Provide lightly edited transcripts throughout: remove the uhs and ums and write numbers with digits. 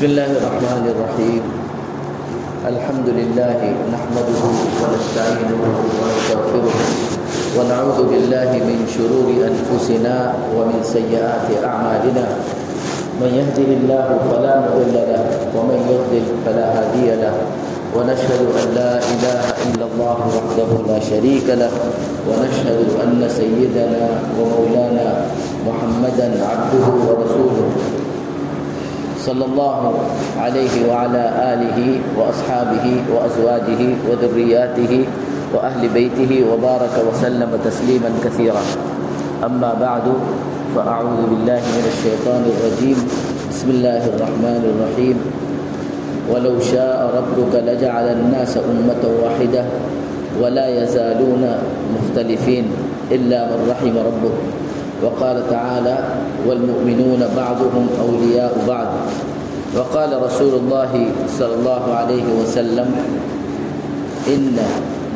بسم الله الرحمن الرحيم. الحمد لله نحمده ونستعينه ونستغفره ونعوذ بالله من شرور أنفسنا ومن سيئات أعمالنا. من يهده الله فلا مضل له ومن يضلل فلا هادي له، ونشهد أن لا إله إلا الله وحده لا شريك له، ونشهد أن سيدنا ومولانا محمدا عبده ورسوله صلى الله عليه وعلى آله وأصحابه وأزواجه وذرياته وأهل بيته وبارك وسلم تسليما كثيرا. أما بعد، فأعوذ بالله من الشيطان الرجيم. بسم الله الرحمن الرحيم. ولو شاء ربك لجعل الناس أمة واحدة ولا يزالون مختلفين إلا من رحم ربك. وقال تعالى: والمؤمنون بعضهم أولياء بعض. وقال رسول الله صلى الله عليه وسلم: إن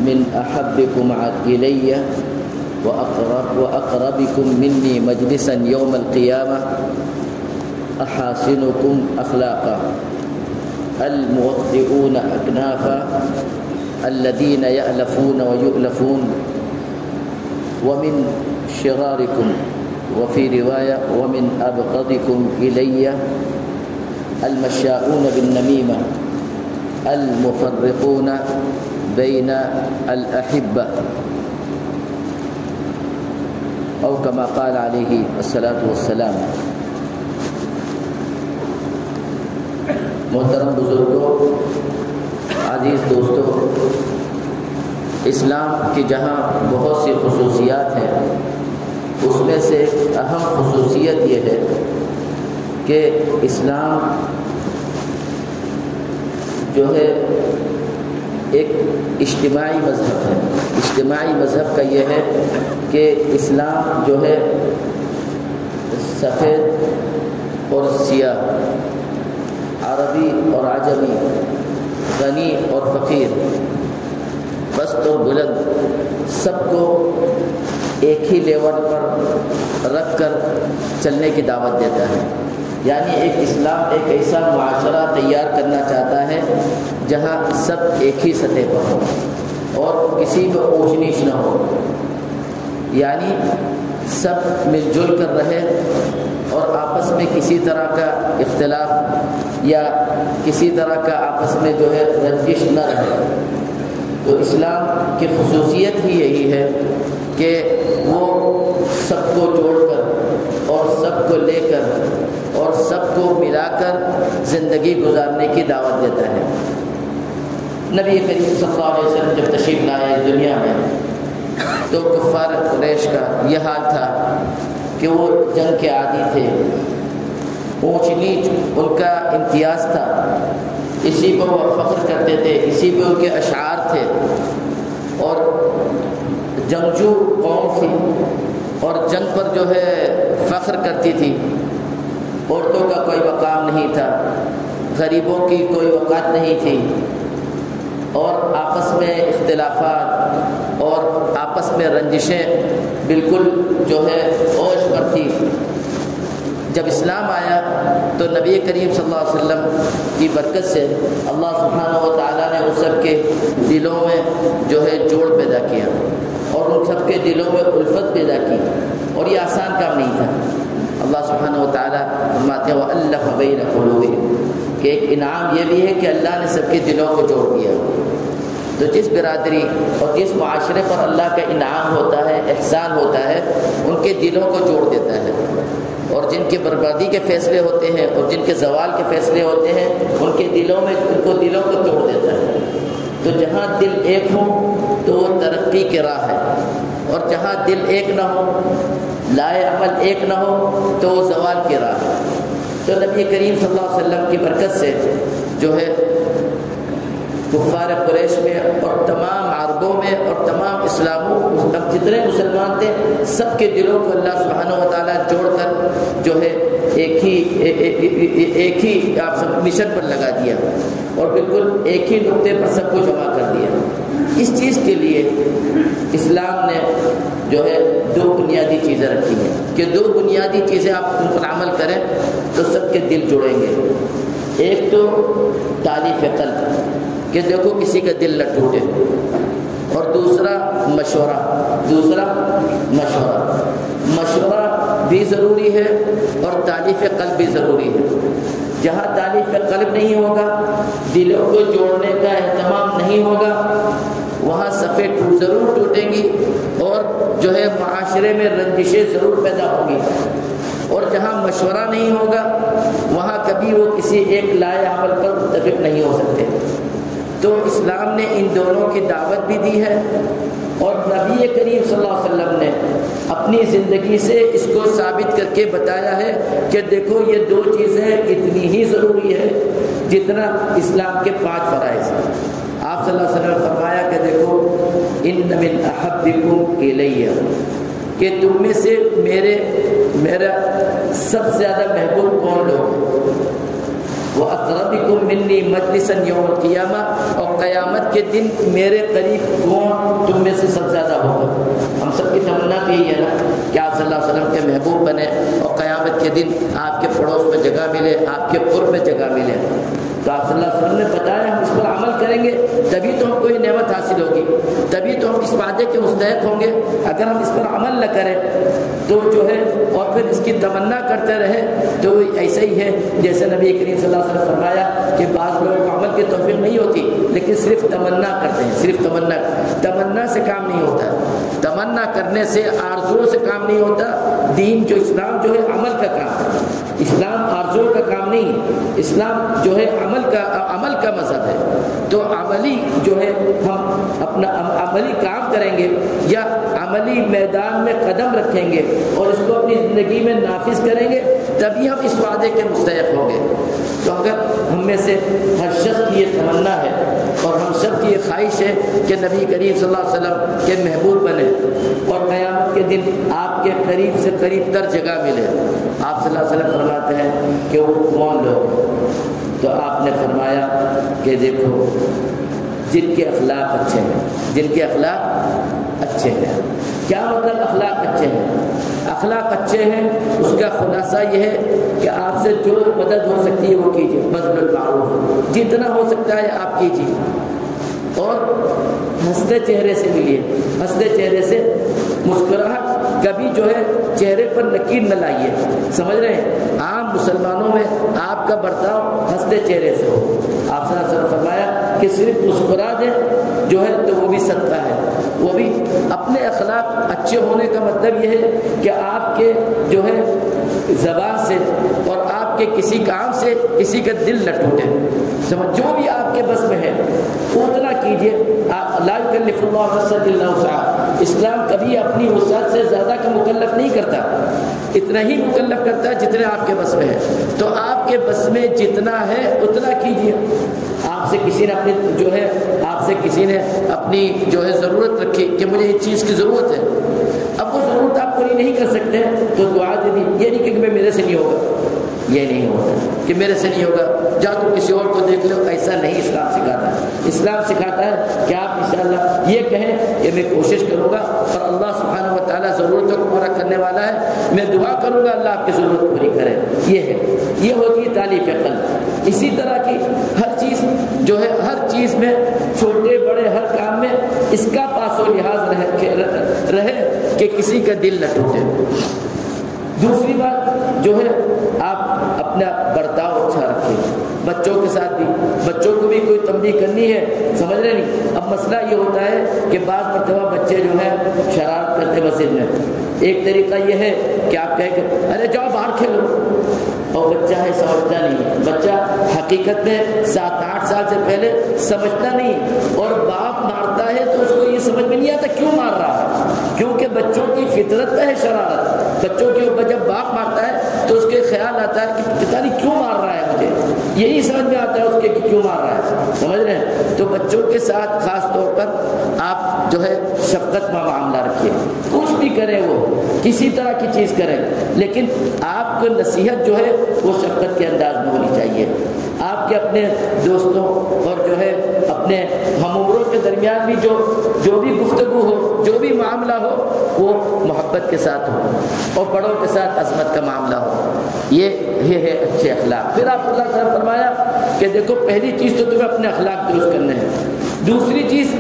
من أحبكم إلي وأقربكم مني مجلسا يوم القيامة أحاسنكم أخلاقا الموطئون أكنافا الذين يألفون ويؤلفون. ومن شراركم وفي رواية ومن أبغضكم إلي المشاؤون بالنميمة المفرقون بين الأحبة، أو كما قال عليه الصلاة والسلام. محترم بزرگوں، عزیز دوستوں، اسلام کی جہاں بہت سی خصوصیات ہیں، اس میں سے ایک اہم خصوصیت یہ ہے کہ اسلام جو ہے ایک اجتماعی مذہب ہے. اجتماعی مذہب کا یہ ہے کہ اسلام جو ہے سفید اور سیاہ، عربی اور عجمی، غنی اور فقیر، پست اور بلند، سب کو ایک ہی لیول پر رکھ کر چلنے کی دعوت دیتا ہے. یعنی اسلام ایک ایسا معاشرہ تیار کرنا چاہتا ہے جہاں سب ایک ہی سطح پر ہو اور کسی کو اونچ نیچ نہ ہو، یعنی سب مل جل کر رہے اور آپس میں کسی طرح کا اختلاف یا کسی طرح کا آپس میں جو ہے رنجش نہ رہے. تو اسلام کی خصوصیت ہی یہی ہے کہ وہ سب کو جوڑ کر اور سب کو لے کر اور سب کو ملا کر زندگی گزارنے کی دعوت دیتا ہے. نبی کریم صلی اللہ علیہ وسلم جب تشریف لائے اس دنیا میں تو کفار قریش کا یہ حال تھا کہ وہ جنگ کے عادی تھے، اونچ نیچ ان کا امتیاز تھا، اسی پہ وہ فخر کرتے تھے، اسی پہ ان کے اشعار تھے، اور جنگجو قوم تھی اور جنگ پر جو ہے فخر کرتی تھی. عورتوں کا کوئی مقام نہیں تھا، غریبوں کی کوئی وقت نہیں تھی، اور آپس میں اختلافات اور آپس میں رنجشیں بالکل جو ہے اوج پر تھی. جب اسلام آیا تو نبی کریم صلی اللہ علیہ وسلم کی برکت سے اللہ سبحانہ و تعالیٰ نے ان سب کے دلوں میں جو ہے جوڑ پیدا کیا اور ان سب کے دلوں میں الفت پیدا کی، اور یہ آسان کام نہیں تھا. اللہ سبحانہ و تعالیٰ فرماتے ہیں وَأَلَّفَ بَيْنَ قُلُوبِهِمْ کہ ایک انعام یہ بھی ہے کہ اللہ نے سب کے دلوں کو جوڑ دیا. تو جس برادری اور جس معاشرے پر اللہ کا انعام ہوتا ہے، احسان ہوتا ہے، ان کے دلوں کو جوڑ دیتا ہے، اور جن کے بربادی کے فیصلے ہوتے ہیں اور جن کے زوال کے فیصلے ہوتے ہیں ان کے دلوں میں ان کو دلوں کو توڑ دیتا ہے. تو جہاں دل ایک ہو تو وہ ترقی کی راہ ہے، اور جہاں دل ایک نہ ہو، لائے عمل ایک نہ ہو، تو وہ زوال کی راہ ہے. تو نبی کریم صلی اللہ علیہ وسلم کی برکت سے جو ہے کفار قریش میں اور تمام عربوں میں اور تمام اسلاموں جتنے مسلمان تھے سب کے دلوں کو اللہ سبحانہ و تعالیٰ جوڑ کر جو ہے ایک ہی آپ سب مشن پر لگا دیا اور بالکل ایک ہی نقطے پر سب کو جمع کر دیا. اس چیز کے لیے اسلام نے جو ہے دو بنیادی چیزیں رکھی ہیں کہ دو بنیادی چیزیں آپ ان پر عمل کریں تو سب کے دل جڑیں گے. ایک تو تالیف قلب کہ دیکھو کسی کا دل نہ ٹوٹے، اور دوسرا مشورہ بھی ضروری ہے اور تالیف قلب بھی ضروری ہے۔ جہاں تالیف قلب نہیں ہوگا، دلوں کو جوڑنے کا اہتمام نہیں ہوگا، وہاں صفیں ضرور ٹوٹیں گی اور جو ہے معاشرے میں رنجشیں ضرور پیدا ہوں گی۔ اور جہاں مشورہ نہیں ہوگا وہاں کبھی وہ کسی ایک لائے عمل پر متفق نہیں ہو سکتے۔ تو اسلام نے ان دونوں کی دعوت بھی دی ہے، اور نبی کریم صلی اللہ علیہ وسلم نے اپنی زندگی سے اس کو ثابت کر کے بتایا ہے کہ دیکھو یہ دو چیزیں اتنی ہی ضروری ہے جتنا اسلام کے 5 فرائض ہیں۔ آپ صلی اللہ علیہ وسلم نے فرمایا کہ دیکھو ان من احبکم الیہ، کہ تم میں سے میرا سب سے زیادہ محبوب کون لوگ ہیں؟ وَأَقْرَبِكُم مِّنِّي مَجْلِسًا يَوْمَ الْقِيَامَةِ، اور قیامت کے دن میرے قریب کون تم میں سے سب سے زیادہ ہوگا؟ ہم سب کی تمنا بھی یہی ہے نا کہ آپ صلی اللہ علیہ وسلم کے محبوب بنے اور قیامت کے دن آپ کے پڑوس میں جگہ ملے، آپ کے قرب میں جگہ ملے۔ تو آپ صلی اللہ علیہ وسلم نے بتایا ہم اس پر عمل کریں گے تبھی تو ہم کوئی نعمت حاصل ہوگی، تبھی تو ہم اس وعدے کے مستحق ہوں گے۔ اگر ہم اس پر عمل نہ کریں تو جو ہے اور پھر اس کی تمنا کرتے رہے تو ایسا ہی ہے جیسے نبی کریم صلی اللہ علیہ وسلم نے فرمایا کہ بعض لوگوں کو عمل کی توفیق نہیں ہوتی لیکن صرف تمنا کرتے ہیں، صرف تمنا سے کام نہیں ہوتا، تمنا کرنے سے آرزوؤں سے کام نہیں ہوتا۔ دین جو اسلام جو ہے عمل کا کام ہے، اسلام آرزوؤں کا کام نہیں ہے، اسلام جو ہے عمل کا مذہب ہے۔ تو عملی جو ہے ہم اپنا عملی کام کریں گے یا عملی میدان میں قدم رکھیں گے اور اس کو اپنی زندگی میں نافذ کریں گے تبھی ہم اس وعدے کے مستحق ہوں گے۔ تو اگر ہم میں سے ہر شخص کی یہ تمنا ہے اور ہم سب کی یہ خواہش ہے کہ نبی کریم صلی اللہ علیہ وسلم کے محبوب بنے اور قیامت کے دن آپ کے قریب سے قریب تر جگہ ملے، آپ صلی اللہ علیہ وسلم فرماتے ہیں کہ وہ کون لوگ؟ تو آپ نے فرمایا کہ دیکھو جن کے اخلاق اچھے ہیں، جن کے اخلاق اچھے ہیں۔ کیا مطلب اخلاق اچھے ہیں؟ اخلاق اچھے ہیں اس کا خلاصہ یہ ہے کہ آپ سے جو مدد ہو سکتی ہے وہ کیجیے، بذل المعروف، جتنا ہو سکتا ہے آپ کیجیے، اور ہنستے چہرے سے ملیے، ہنستے چہرے سے مسکراہٹ کبھی جو ہے چہرے پر نکیر نہ لائیے۔ سمجھ رہے ہیں عام مسلمانوں میں آپ کا برتاؤ ہنستے چہرے سے ہو۔ آپ صلی اللہ علیہ وسلم فرمایا کہ صرف مسکرا دیں جو ہے تو وہ بھی صدقہ ہے، وہ بھی اپنے اخلاق اچھے ہونے کا مطلب یہ ہے کہ آپ کے جو ہے زبان سے اور آپ کے کسی کام سے کسی کا دل نہ ٹوٹے۔ سمجھ جو بھی آپ کے بس میں ہے اتنا کیجیے۔ لا یکلف اللہ نفسا الا وسعها، اسلام کبھی اپنی وسعت سے زیادہ کا مکلف نہیں کرتا، اتنا ہی مکلف کرتا ہے جتنا آپ کے بس میں ہے۔ تو آپ کے بس میں جتنا ہے اتنا کیجیے۔ آپ سے کسی نے اپنی جو ہے اپنی جو ہے ضرورت رکھی کہ مجھے اس چیز کی ضرورت ہے، اب وہ ضرورت آپ پوری نہیں کر سکتے تو دعا دے دی، یہ نہیں کہ میرے سے نہیں ہوگا، یہ نہیں ہوتا کہ میرے سے نہیں ہوگا، جا تو کسی اور کو دیکھ لو، ایسا نہیں اسلام سکھاتا ہے۔ اسلام سکھاتا ہے کہ آپ انشاءاللہ یہ کہیں کہ میں کوشش کروں گا اور اللہ سبحانہ و تعالیٰ ضرورتوں کو پورا کرنے والا ہے، میں دعا کروں گا اللہ آپ کی ضرورت پوری کرے۔ یہ ہوتی ہے تالیف قلب۔ اسی طرح کی ہر چیز جو ہے، ہر چیز میں چھوٹے بڑے ہر کام میں اس کا پاس و لحاظ رہے کہ کسی کا دل نہ ٹوٹے۔ دوسری بات جو ہے آپ اپنا برتاؤ اچھا رکھیں، بچوں کے ساتھ بھی، بچوں کو بھی کوئی تنبیہ کرنی ہے، سمجھ رہے نہیں۔ اب مسئلہ یہ ہوتا ہے کہ بعض مرتبہ بچے جو ہیں شرارت کرتے مسجد میں، ایک طریقہ یہ ہے کہ آپ کہیں کہ ارے جاؤ باہر کھیلو، اور بچہ ہے سمجھتا نہیں، بچہ حقیقت میں 7-8 سال سے پہلے سمجھتا نہیں، اور باپ مارتا ہے تو اس کو یہ سمجھ میں نہیں آتا کیوں مار رہا ہے، کیونکہ بچوں کی فطرت ہے شرارت۔ بچوں کے اوپر جب باپ مارتا ہے تو اس کے خیال آتا ہے کہ پتہ نہیں کیوں مار رہا ہے مجھے، یہی سمجھ میں آتا ہے اس کے کہ کیوں مار رہا ہے، سمجھ رہے ہیں۔ تو بچوں کے ساتھ خاص طور پر آپ جو ہے شفقت کا معاملہ رکھیے، کچھ بھی کریں وہ کسی طرح کی چیز کریں، لیکن آپ کو نصیحت جو ہے وہ شفقت کے انداز میں ہونی چاہیے۔ آپ کے اپنے دوستوں اور جو ہے اپنے ہم عمروں کے درمیان بھی جو بھی گفتگو ہو، جو بھی معاملہ ہو، وہ محبت کے ساتھ ہو اور بڑوں کے ساتھ عظمت کا معاملہ ہو۔ یہ ہے اچھے اخلاق۔ پھر آپ صلی اللہ علیہ وسلم فرمایا کہ دیکھو پہلی چیز تو تمہیں اپنے اخلاق درست کرنے ہیں، دوسری چیز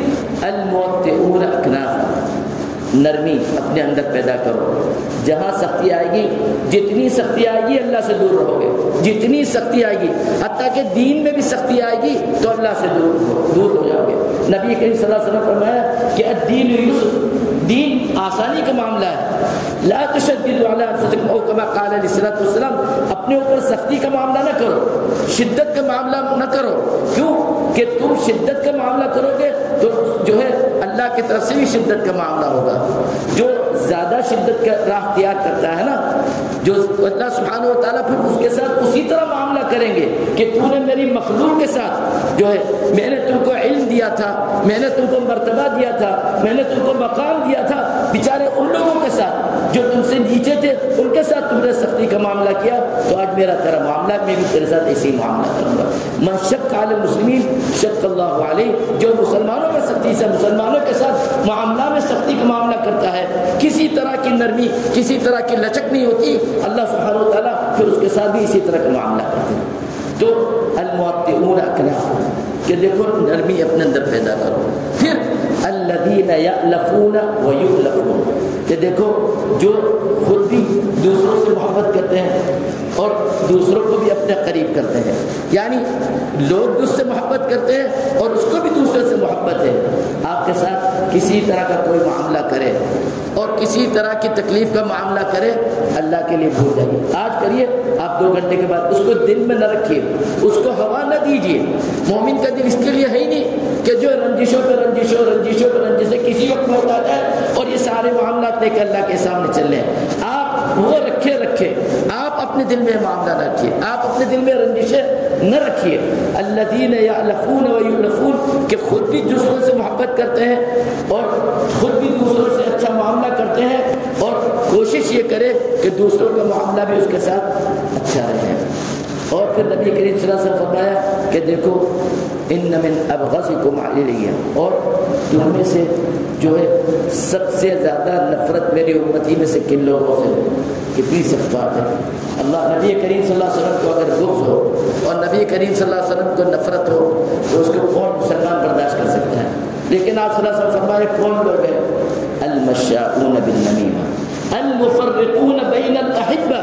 الموطئون اکناف، نرمی اپنے اندر پیدا کرو۔ جہاں سختی آئے گی، جتنی سختی آئے گی اللہ سے دور رہو گے، جتنی سختی آئے گی، حتیٰ کہ دین میں بھی سختی آئے گی تو اللہ سے دور ہو جاؤ گے۔ نبی کریم صلی اللہ علیہ وسلم فرمایا کہ الدین یسر، دین آسانی کا معاملہ ہے، لا تشددوا علی انفسکم او کما قال علیہ الصلوۃ والسلام، اپنے اوپر سختی کا معاملہ نہ کرو، شدت کا معاملہ نہ کرو۔ کیوں کہ تم شدت کا معاملہ کرو گے تو جو ہے اللہ کی طرف سے بھی شدت کا معاملہ ہوگا۔ جو زیادہ شدت کا راہ اختیار کرتا ہے نا، جو اللہ سبحانہ و تعالیٰ پھر اس کے ساتھ اسی طرح معاملہ کریں گے کہ تو نے میری مخلوق کے ساتھ جو ہے، میں نے تم کو علم دیا تھا، میں نے تم کو مرتبہ دیا تھا، میں نے تم کو مقام دیا تھا، بیچارے ان لوگوں کے ساتھ جو تم سے نیچے تھے ان کے ساتھ تم نے سختی کا معاملہ کیا، تو آج میرا تیرا معاملہ، میں بھی تیرے ساتھ ایسے ہی معاملہ کروں گا۔ من شق علی المسلمین شق اللہ علیہ، جو مسلمانوں میں سختی سے، مسلمانوں کے ساتھ معاملہ میں سختی کا معاملہ کرتا ہے، کسی طرح کی نرمی، کسی طرح کی لچک نہیں ہوتی، اللہ سبحانہ و تعالیٰ پھر اس کے ساتھ بھی اسی طرح کا معاملہ کرتے ہیں۔ تو الموطئون اکناف، کہ دیکھو نرمی اپنے اندر پیدا کرو۔ پھر الذین یألفون ویؤلفون، کہ دیکھو جو خود بھی دوسروں سے محبت کرتے ہیں اور دوسروں کو بھی اپنے قریب کرتے ہیں، یعنی لوگ اس سے محبت کرتے ہیں اور اس کو بھی دوسرے سے محبت ہے۔ آپ کے ساتھ کسی طرح کا کوئی معاملہ کرے اور کسی طرح کی تکلیف کا معاملہ کرے، اللہ کے لیے بھول جائیے، آج کریے، آپ 2 گھنٹے کے بعد اس کو دل میں نہ رکھیے، اس کو ہوا نہ دیجیے۔ مومن کا دل اس کے لیے ہے ہی نہیں کہ جو رنجشوں پہ رنجشوں سے کسی وقت موت آ جائے اور یہ سارے معاملات لے کے اللہ کے سامنے چل رہے ہیں۔ آپ وہ رکھے آپ اپنے دل میں معاملہ نہ رکھیے، آپ اپنے دل میں رنجشیں نہ رکھیے۔ الذین یألفون ویؤلفون، کہ خود بھی دوسروں سے محبت کرتے ہیں اور خود بھی دوسروں سے اچھا معاملہ کرتے ہیں اور کوشش یہ کرے کہ دوسروں کا معاملہ بھی اس کے ساتھ اچھا رہے۔ اور پھر نبی کریم صلی اللہ علیہ وسلم فرمایا کہ دیکھو ان من ابغضکم علی، اور تم میں سے جو ہے سب سے زیادہ نفرت میری امتی میں سے کن لوگوں سے، کتنی سخت بات ہے۔ نبی کریم صلی اللہ علیہ وسلم کو اگر بغض ہو اور نبی کریم صلی اللہ علیہ وسلم کو نفرت ہو تو اس کو کون مسلمان برداشت کر سکتا ہے؟ لیکن آپ صلی اللہ علیہ وسلم فرمائے کون لوگ ہیں؟ المشاؤون بالنمیمہ، المفرقون بین الاحبہ،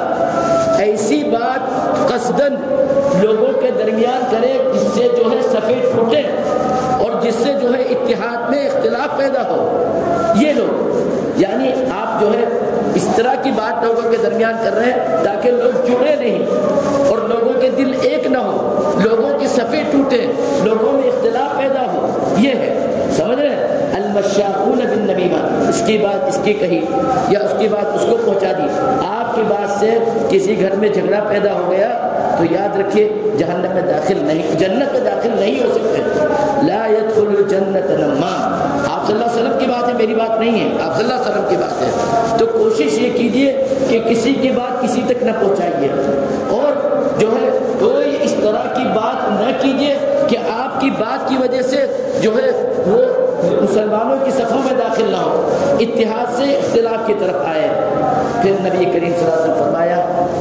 ایسی بات قصداً لوگوں کے درمیان کرے جس سے جو ہے صفیں ٹوٹے اور جس سے جو ہے اتحاد میں اختلاف پیدا ہو۔ یہ لوگ، یعنی آپ جو ہے اس طرح کی بات لوگوں کے درمیان کر رہے ہیں تاکہ لوگ جڑے نہیں اور لوگوں کے دل ایک نہ ہو، لوگوں کی صفیں ٹوٹے، لوگوں میں اختلاف پیدا ہو، یہ ہے، سمجھ رہے ہیں؟ المشاؤون بالنمیمہ، اس کی بات اس کی کہی یا اس کی بات اس کو پہنچا دی، آپ کی بات سے کسی گھر میں جھگڑا پیدا ہو گیا تو یاد رکھیے جہنم میں داخل نہیں، جنت میں داخل نہیں ہو سکتے۔ لا يدخل الجنت نمام، آپ صلی اللہ علیہ وسلم کی بات ہے، میری بات نہیں ہے، آپ صلی اللہ علیہ وسلم کی بات ہے۔ تو کوشش یہ کیجئے کہ کسی کی بات کسی تک نہ پہنچائیے اور جو ہے کوئی اس طرح کی بات نہ کیجئے کہ آپ کی بات کی وجہ سے جو ہے وہ مسلمانوں کی صفوں میں داخل نہ ہو، اتحاد سے اختلاف کی طرف آئے۔ پھر نبی کریم صلی اللہ علیہ وسلم فرمایا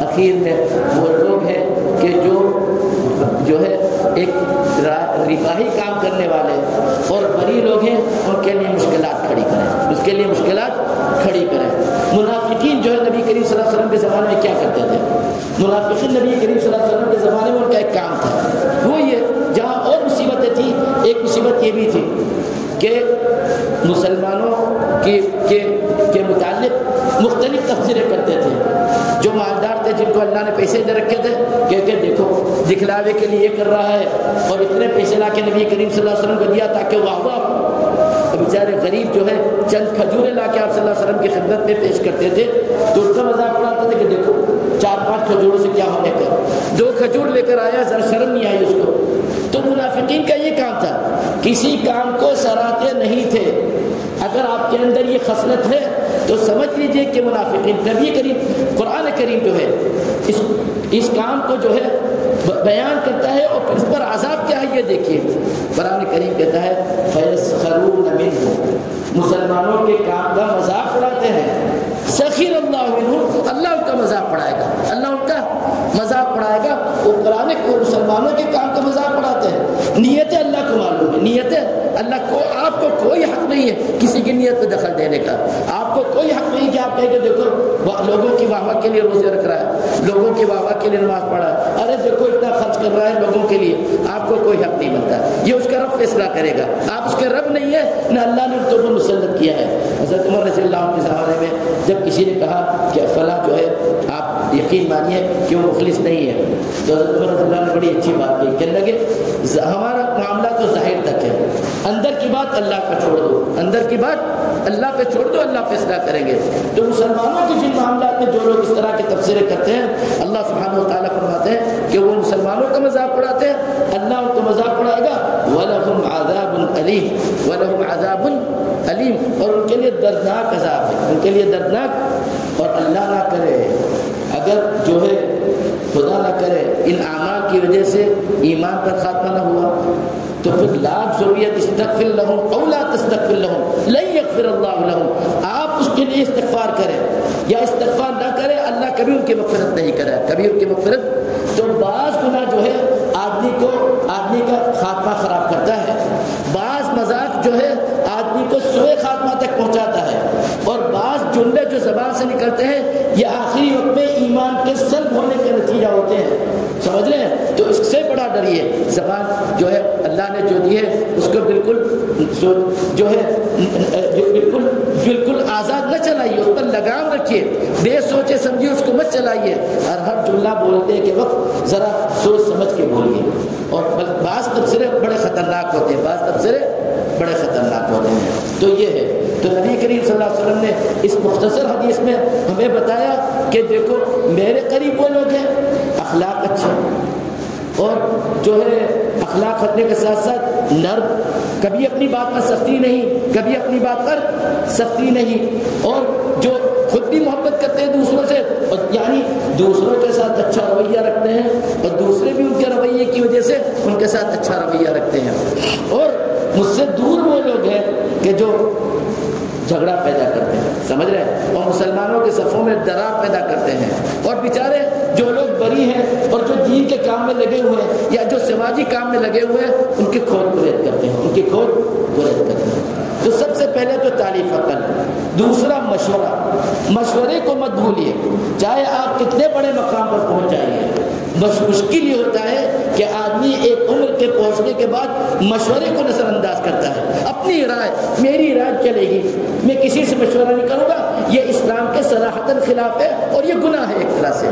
اخیر میں وہ لوگ ہیں کہ جو ہے ایک رفاہی کام کرنے والے اور بری لوگ ہیں، ان کے لیے مشکلات کھڑی کریں، اس کے لیے مشکلات کھڑی کریں۔ منافقین جو ہے نبی کریم صلی اللہ علیہ وسلم کے زمانے میں کیا کرتے تھے؟ منافقین نبی کریم صلی اللہ علیہ وسلم کے زمانے میں ان کا ایک کام تھا، وہ یہ، جہاں اور مصیبتیں تھیں، ایک مصیبت یہ بھی تھی کہ مسلمانوں کے متعلق مختلف تفسیریں کرتے تھے۔ جو مالدار تھے، جن کو اللہ نے پیسے دے رکھے تھے، کہ دیکھو دکھلاوے کے لیے یہ کر رہا ہے اور اتنے پیسے لا کے نبی کریم صلی اللہ علیہ وسلم کو دیا تاکہ واہ واہ، اور بیچارے غریب جو ہے چند کھجوریں لا کے آپ صلی اللہ علیہ وسلم کی خدمت میں پیش کرتے تھے تو ان کا مذاق اڑاتے تھے کہ دیکھو 4-5 کھجوروں سے کیا ہونے کا، 2 کھجور لے کر آیا، ذرا شرم نہیں آئی اس کو۔ تو منافقین کا یہ کام تھا، کسی کام کو سراہتے نہیں تھے۔ اگر آپ کے اندر یہ خصلت ہے تو سمجھ لیجئے کہ منافقین، نبی کریم قرآن کریم جو ہے اس کام کو جو ہے بیان کرتا ہے اور پھر اس پر عذاب کیا ہے یہ دیکھیے. قرآن کریم کہتا ہے فَيَسْخَرُونَ مِنْهُمْ, مسلمانوں کے کام کا مذاق اڑاتے ہیں. سخیر اللہ منہم, اللہ ان کا مذاق اڑائے گا, اللہ ان کا مذاق اڑائے گا. وہ قرآن کو مسلمانوں کے کام کا مذاق اڑاتے ہیں. نیتیں اللہ کو معلوم ہے, نیتیں اللہ کو. آپ کو کوئی حق نہیں ہے کسی کی نیت پہ دخل دینے کا. آپ کو کوئی حق نہیں کہ آپ کہیں کہ دیکھو لوگوں کی واہ واہ کے لیے روزے رکھ رہا ہے, لوگوں کی واہ واہ کے لیے نماز پڑھا ہے, ارے دیکھو اتنا خرچ کر رہا ہے لوگوں کے لیے. آپ کو کوئی حق نہیں بنتا, یہ اس کا رب فیصلہ کرے گا. آپ اس کے رب نہیں ہے, نہ اللہ نے تو مسلط کیا ہے. حضرت عمر رضی اللہ عنہ کے زمانے میں جب کسی نے کہا کہ فلاں جو ہے آپ یقین مانیے کہ وہ مخلص نہیں ہے, تو حضرت عمر رضی اللہ عنہ نے بڑی اچھی بات کہی. کہنے لگے ہمارا معاملہ تو ظاہر تک ہے, اندر کی بات اللہ پہ چھوڑ دو, اندر کی بات اللہ پہ چھوڑ دو, اللہ فیصلہ کریں گے. تو مسلمانوں کے جن معاملات میں جو لوگ اس طرح کے تبصرے کرتے ہیں, اللہ سبحانہ و تعالیٰ فرماتے ہیں کہ وہ مسلمانوں کا مذاق اڑاتے ہیں, اللہ ان کو مذاق اڑائے گا. وَلَهُمْ عَذَابٌ أَلِيمٌ, وَلَهُمْ عَذَابٌ علیم, اور ان کے لیے دردناک عذاب ہے, ان کے لیے دردناک. اور اللہ نہ کرے اگر جو ہے خدا نہ کرے ان اعمال کی وجہ سے ایمان پر خاتمہ نہ ہوا تو پھر لاکھ ضروریت استغفر لهم او لا تستغفر لهم لن يغفر الله لهم. آپ اس کے لیے استغفار کریں یا استغفار نہ کریں, اللہ کبھی ان کی مغفرت نہیں کرے, کبھی ان کی مغفرت. تو بعض گناہ جو ہے آدمی کا خاتمہ خراب کرتا ہے, بعض مذاق جو ہے آدمی کو سوء خاتمہ تک پہنچاتا ہے, اور بعض جملے جو زبان سے نکلتے ہیں یہ آخری وقت میں ایمان کے سلب ہونے کے نتیجہ ہوتے ہیں. سمجھ رہے ہیں؟ تو اس سے بڑا ڈریے. زبان جو ہے اللہ نے جو دی ہے اس کو بالکل جو ہے بالکل آزاد نہ چلائیے, اس پر لگام رکھیے, بے سوچے سمجھیے اس کو مت چلائیے. اور ہر جملہ بولنے کے وقت ذرا سوچ سمجھ کے بولیے. اور بعض تبصرے بڑے خطرناک ہوتے ہیں, بعض تبصرے بڑے خطرناک ہوتے ہیں. تو یہ ہے. تو نبی کریم صلی اللہ علیہ وسلم نے اس مختصر حدیث میں ہمیں بتایا کہ دیکھو میرے قریب وہ لوگ ہیں اخلاق اچھے, اور جو ہے اخلاق رکھنے کے ساتھ ساتھ نرم, کبھی اپنی بات پر سختی نہیں, کبھی اپنی بات پر سختی نہیں, اور جو خود بھی محبت کرتے ہیں دوسروں سے, اور یعنی دوسروں کے ساتھ اچھا رویہ رکھتے ہیں, اور دوسرے بھی ان کے رویے کی وجہ سے ان کے ساتھ اچھا رویہ رکھتے ہیں. اور مجھ سے دور وہ لوگ ہیں کہ جو جھگڑا پیدا کرتے ہیں, سمجھ رہے ہیں, اور مسلمانوں کے صفوں میں درار پیدا کرتے ہیں. اور بیچارے جو لوگ بری ہیں اور جو دین کے کام میں لگے ہوئے ہیں یا جو سماجی کام میں لگے ہوئے ہیں ان کی کھود کھرید کرتے ہیں, ان کی کھود کھرید کرتے ہیں. تو سب سے پہلے تو تعریف عقل, دوسرا مشورہ. مشورے کو مت بھولیے, چاہے آپ کتنے بڑے مقام پر پہنچ جائیے. بس مشکل یہ ہوتا ہے کہ آدمی ایک عمر کے پہنچنے کے بعد مشورے کو نظر انداز کرتا ہے. اپنی رائے, میری رائے چلے گی, میں کسی سے مشورہ نہیں کروں گا, یہ اسلام کے صراحتاً خلاف ہے اور یہ گناہ ہے ایک طرح سے.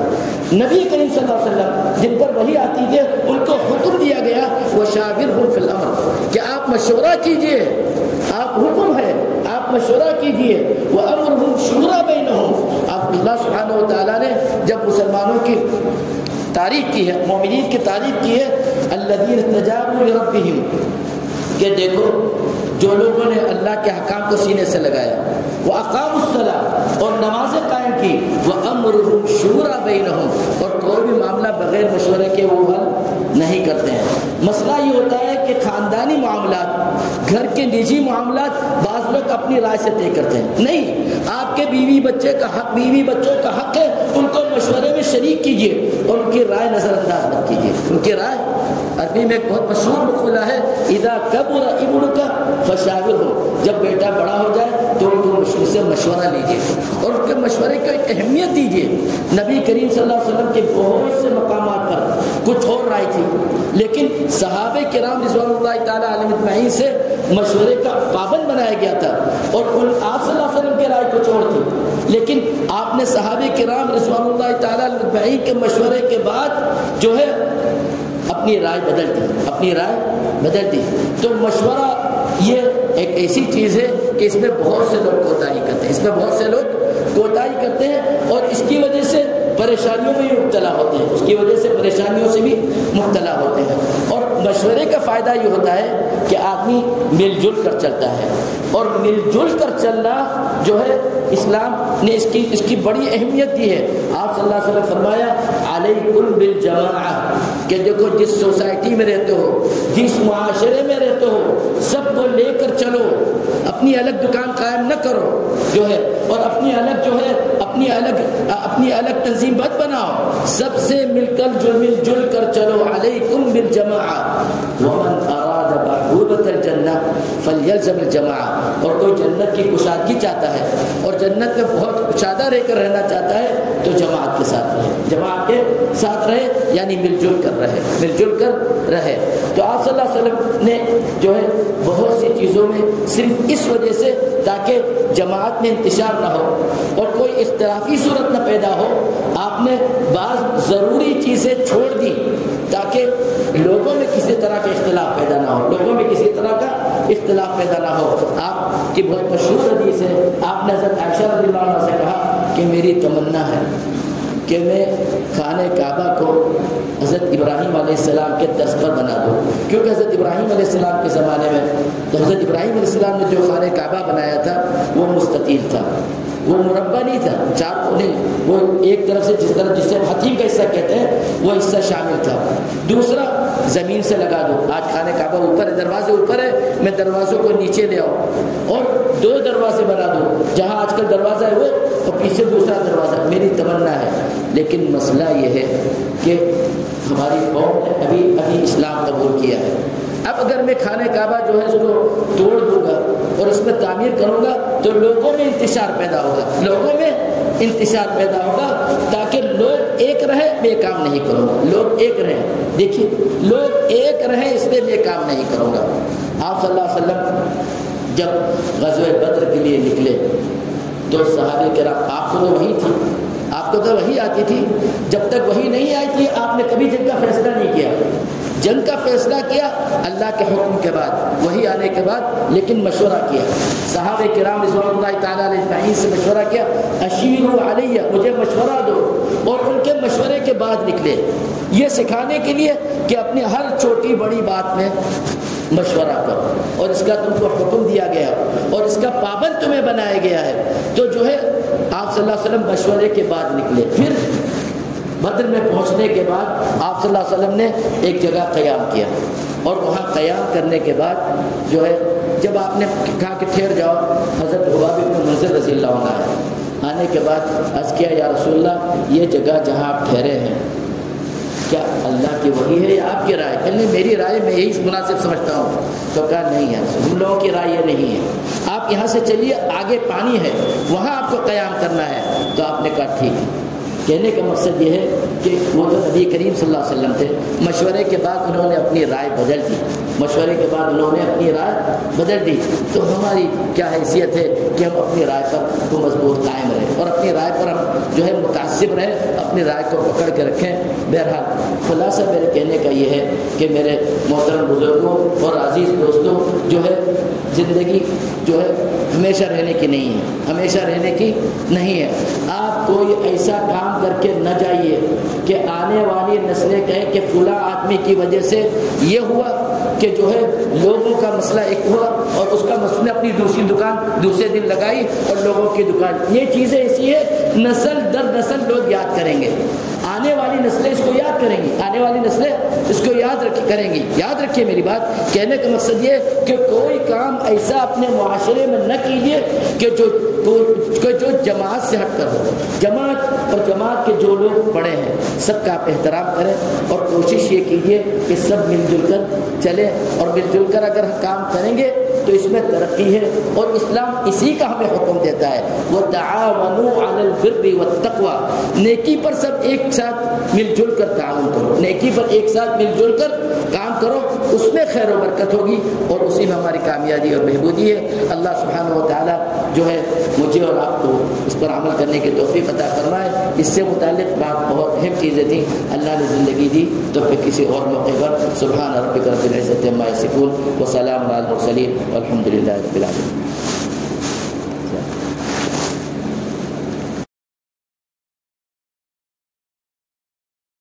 نبی کریم صلی اللہ علیہ وسلم جن پر وحی آتی تھی ان کو حکم دیا گیا وشاورہم فی الامر, کہ آپ مشورہ کیجئے, آپ حکم ہے آپ مشورہ کیجئے. وامرہم شورا بینہم. آپ اللہ سبحانہ و تعالیٰ نے جب مسلمانوں کی تعریف کی ہے, مومنین کی تعریف کی ہے, الذین استجابوا لربہم, کہ دیکھو جو لوگوں نے اللہ کے حکام کو سینے سے لگایا, وہ اقاموا الصلاۃ, اور نمازیں قائم کی, وامرہم شورا بینہم, اور کوئی بھی معاملہ بغیر مشورے کے وہ حل نہیں کرتے ہیں. مسئلہ یہ ہوتا ہے کہ خاندانی معاملات, گھر کے نجی معاملات بعض لوگ اپنی رائے سے طے کرتے ہیں. نہیں, آپ کے بیوی بچے کا حق, بیوی بچوں کا حق ہے, ان کو مشورے میں شریک کیجیے اور ان کی رائے نظر انداز مت کیجیے. ان کی رائے, عربی میں ایک بہت مشہور مقولہ ہے, اذا کبر ابنک فشاورہ, جب بیٹا بڑا ہو جائے تو ان کو سے مشورہ لیجیے اور ان کے مشورے کو ایک اہمیت دیجیے. نبی کریم صلی اللہ علیہ وسلم کے بہت سے مقامات پر کچھ اور رائے تھی, لیکن صحابہ کرام رضوان اللہ تعالیٰ علیہم اجمعین سے مشورے کا پابند بنایا گیا تھا, اور آپ صلی اللہ علیہ وسلم کی رائے کچھ اور تھی, لیکن آپ نے صحابہ کرام رضوان اللہ تعالیٰ علیہم اجمعین کے مشورے کے بعد جو ہے اپنی رائے بدل دی. تو مشورہ یہ ایک ایسی چیز ہے کہ اس میں بہت سے لوگ کوتاہی کرتے ہیں, اور اس کی وجہ سے پریشانیوں میں بھی مبتلا ہوتے ہیں, اور مشورے کا فائدہ یہ ہوتا ہے کہ آدمی مل جل کر چلتا ہے, اور مل جل کر چلنا جو ہے اسلام نے اس کی بڑی اہمیت دی ہے۔ آپ صلی اللہ علیہ وسلم فرمایا علیکم بالجماعہ، کہ دیکھو جس سوسائٹی میں رہتے ہو، جس معاشرے میں رہتے ہو، سب کو لے کر چلو، اپنی الگ دکان قائم نہ کرو جو ہے، اور اپنی الگ جو ہے اپنی الگ تنظیم مت بناؤ، سب سے مل جل کر چلو۔ علیکم بالجماعہ ومن اراد بعوبۃ الجنہ فلیلزم الجماعہ، اور کوئی جنت کی کشادگی چاہتا ہے اور جنت میں بہت کشادہ رہ کر رہنا چاہتا ہے تو جماعت کے ساتھ رہے، جماعت کے ساتھ رہے، یعنی مل جل کر رہے۔ تو آپ صلی اللہ علیہ وسلم نے جو ہے بہت سی چیزوں میں صرف اس وجہ سے تاکہ جماعت میں انتشار نہ ہو اور کوئی اختلافی صورت نہ پیدا ہو، آپ نے بعض ضروری چیزیں چھوڑ دی تاکہ لوگوں میں کسی طرح کا اختلاف پیدا نہ ہو۔ آپ کی بہت مشہور حدیث ہے، آپ نے حضرت عائشہ رضی اللہ عنہ سے کہا کہ میری تمنا ہے کہ میں خانہ کعبہ کو حضرت ابراہیم علیہ السلام کے طرز پر بنا دوں، کیونکہ حضرت ابراہیم علیہ السلام کے زمانے میں تو حضرت ابراہیم علیہ السلام نے جو خانہ کعبہ بنایا تھا وہ مستطیل تھا، وہ مربع نہیں تھا، چار کونے، وہ ایک طرف سے جسے حتیم کا حصہ کہتے ہیں وہ حصہ شامل تھا۔ دوسرا زمین سے لگا دو، آج خانہ کعبہ اوپر ہے، دروازے اوپر ہے، میں دروازوں کو نیچے لے آؤں اور 2 دروازے بنا دو، جہاں آج کل دروازہ ہے وہ اور پیچھے دوسرا دروازہ، میری تمنا ہے۔ لیکن مسئلہ یہ ہے کہ ہماری قوم نے ابھی اسلام قبول کیا ہے۔ اب اگر میں خانہ کعبہ جو ہے اس کو توڑ دوں گا اور اس میں تعمیر کروں گا تو لوگوں میں انتشار پیدا ہوگا، تاکہ لوگ ایک رہے میں کام نہیں کروں گا، لوگ ایک رہیں، دیکھیے لوگ ایک رہیں اس لیے میں کام نہیں کروں گا۔ آپ صلی اللہ علیہ وسلم جب غزوہ بدر کے لیے نکلے تو صحابہ کرام، آپ کو تو وحی تھی، آپ کو تو وحی آتی تھی، جب تک وحی نہیں آئی تھی آپ نے کبھی جنگ کا فیصلہ نہیں کیا، جنگ کا فیصلہ کیا اللہ کے حکم کے بعد، وحی آنے کے بعد، لیکن مشورہ کیا، صحابہ کرام رضوان اللہ تعالیٰ علیہ اجمعین سے مشورہ کیا، اشیروا علیہ، مجھے مشورہ دو، اور ان کے مشورے کے بعد نکلے، یہ سکھانے کے لیے کہ اپنی ہر چھوٹی بڑی بات میں مشورہ کرو، اور اس کا تم کو حکم دیا گیا اور اس کا پابند تمہیں بنایا گیا ہے۔ تو جو ہے آپ صلی اللہ علیہ وسلم مشورے کے بعد نکلے، پھر بدر میں پہنچنے کے بعد آپ صلی اللہ علیہ وسلم نے ایک جگہ قیام کیا، اور وہاں قیام کرنے کے بعد جو ہے جب آپ نے کہا کہ ٹھہر جاؤ، حضرت حباب بن منذر رضی اللہ عنہ آنے کے بعد عرض کیا یا رسول اللہ یہ جگہ جہاں آپ ٹھہرے ہیں کیا اللہ کی وحی ہے یا آپ کی رائے؟ کہنے میری رائے میں یہی مناسب سمجھتا ہوں، تو کہا نہیں ہے، ہم لوگوں کی رائے یہ نہیں ہے، آپ یہاں سے چلیے، آگے پانی ہے وہاں آپ کو قیام کرنا ہے۔ تو آپ نے کہا ٹھیک ہے۔ کہنے کا مقصد یہ ہے کہ وہ تو نبی کریم صلی اللہ علیہ وسلم تھے، مشورے کے بعد انہوں نے اپنی رائے بدل دی، تو ہماری کیا حیثیت ہے کہ ہم اپنی رائے پر کو مضبوط قائم رہیں اور اپنی رائے پر ہم جو ہے متعصب رہیں، اپنی رائے کو پکڑ کے رکھیں۔ بہرحال خلاصہ میرے کہنے کا یہ ہے کہ میرے محترم بزرگوں اور عزیز دوستوں، جو ہے زندگی جو ہے ہمیشہ رہنے کی نہیں ہے۔ آپ کوئی ایسا کام کر کے نہ جائیے کہ آنے والی نسلیں کہیں کہ فلاں آدمی کی وجہ سے یہ ہوا کہ جو ہے لوگوں کا مسئلہ ایک ہوا اور اس کا مسئلہ اپنی دوسری دکان دوسرے دن لگائی اور لوگوں کی دکان، یہ چیزیں ایسی ہے نسل در نسل لوگ یاد کریں گے، آنے والی نسلیں اس کو یاد کریں گی، آنے والی نسلیں اس کو کریں گی۔ یاد رکھیے میری بات، کہنے کا مقصد یہ کہ کوئی کام ایسا اپنے معاشرے میں نہ کیجیے کہ جو جماعت سے ہٹ کر ہو۔ جماعت کے جو لوگ بڑے ہیں سب کا آپ احترام کریں اور کوشش یہ کیجیے کہ سب مل جل کر چلیں، اور مل جل کر اگر ہم کام کریں گے تو اس میں ترقی ہے، اور اسلام اسی کا ہمیں حکم دیتا ہے، وَتَعَاوَنُوا عَلَى الْبِرِّ وَالتَّقْوَى، نیکی پر سب ایک ساتھ مل جل کر تعاون کرو، نیکی پر ایک ساتھ مل جل کر کام کرو، اس میں خیر و برکت ہوگی اور اسی میں ہماری کامیابی اور بہبودی ہے۔ اللہ سبحانہ و تعالیٰ جو ہے مجھے اور آپ کو اس پر عمل کرنے کی توفیق عطا فرمائے۔ اس سے متعلق بہت اہم چیزیں تھیں، اللہ نے زندگی دی تو پھر کسی اور موقع پر سبحان ربک رب العزت عما یصفون وسلام علی المرسلین والحمد للہ رب العالمین۔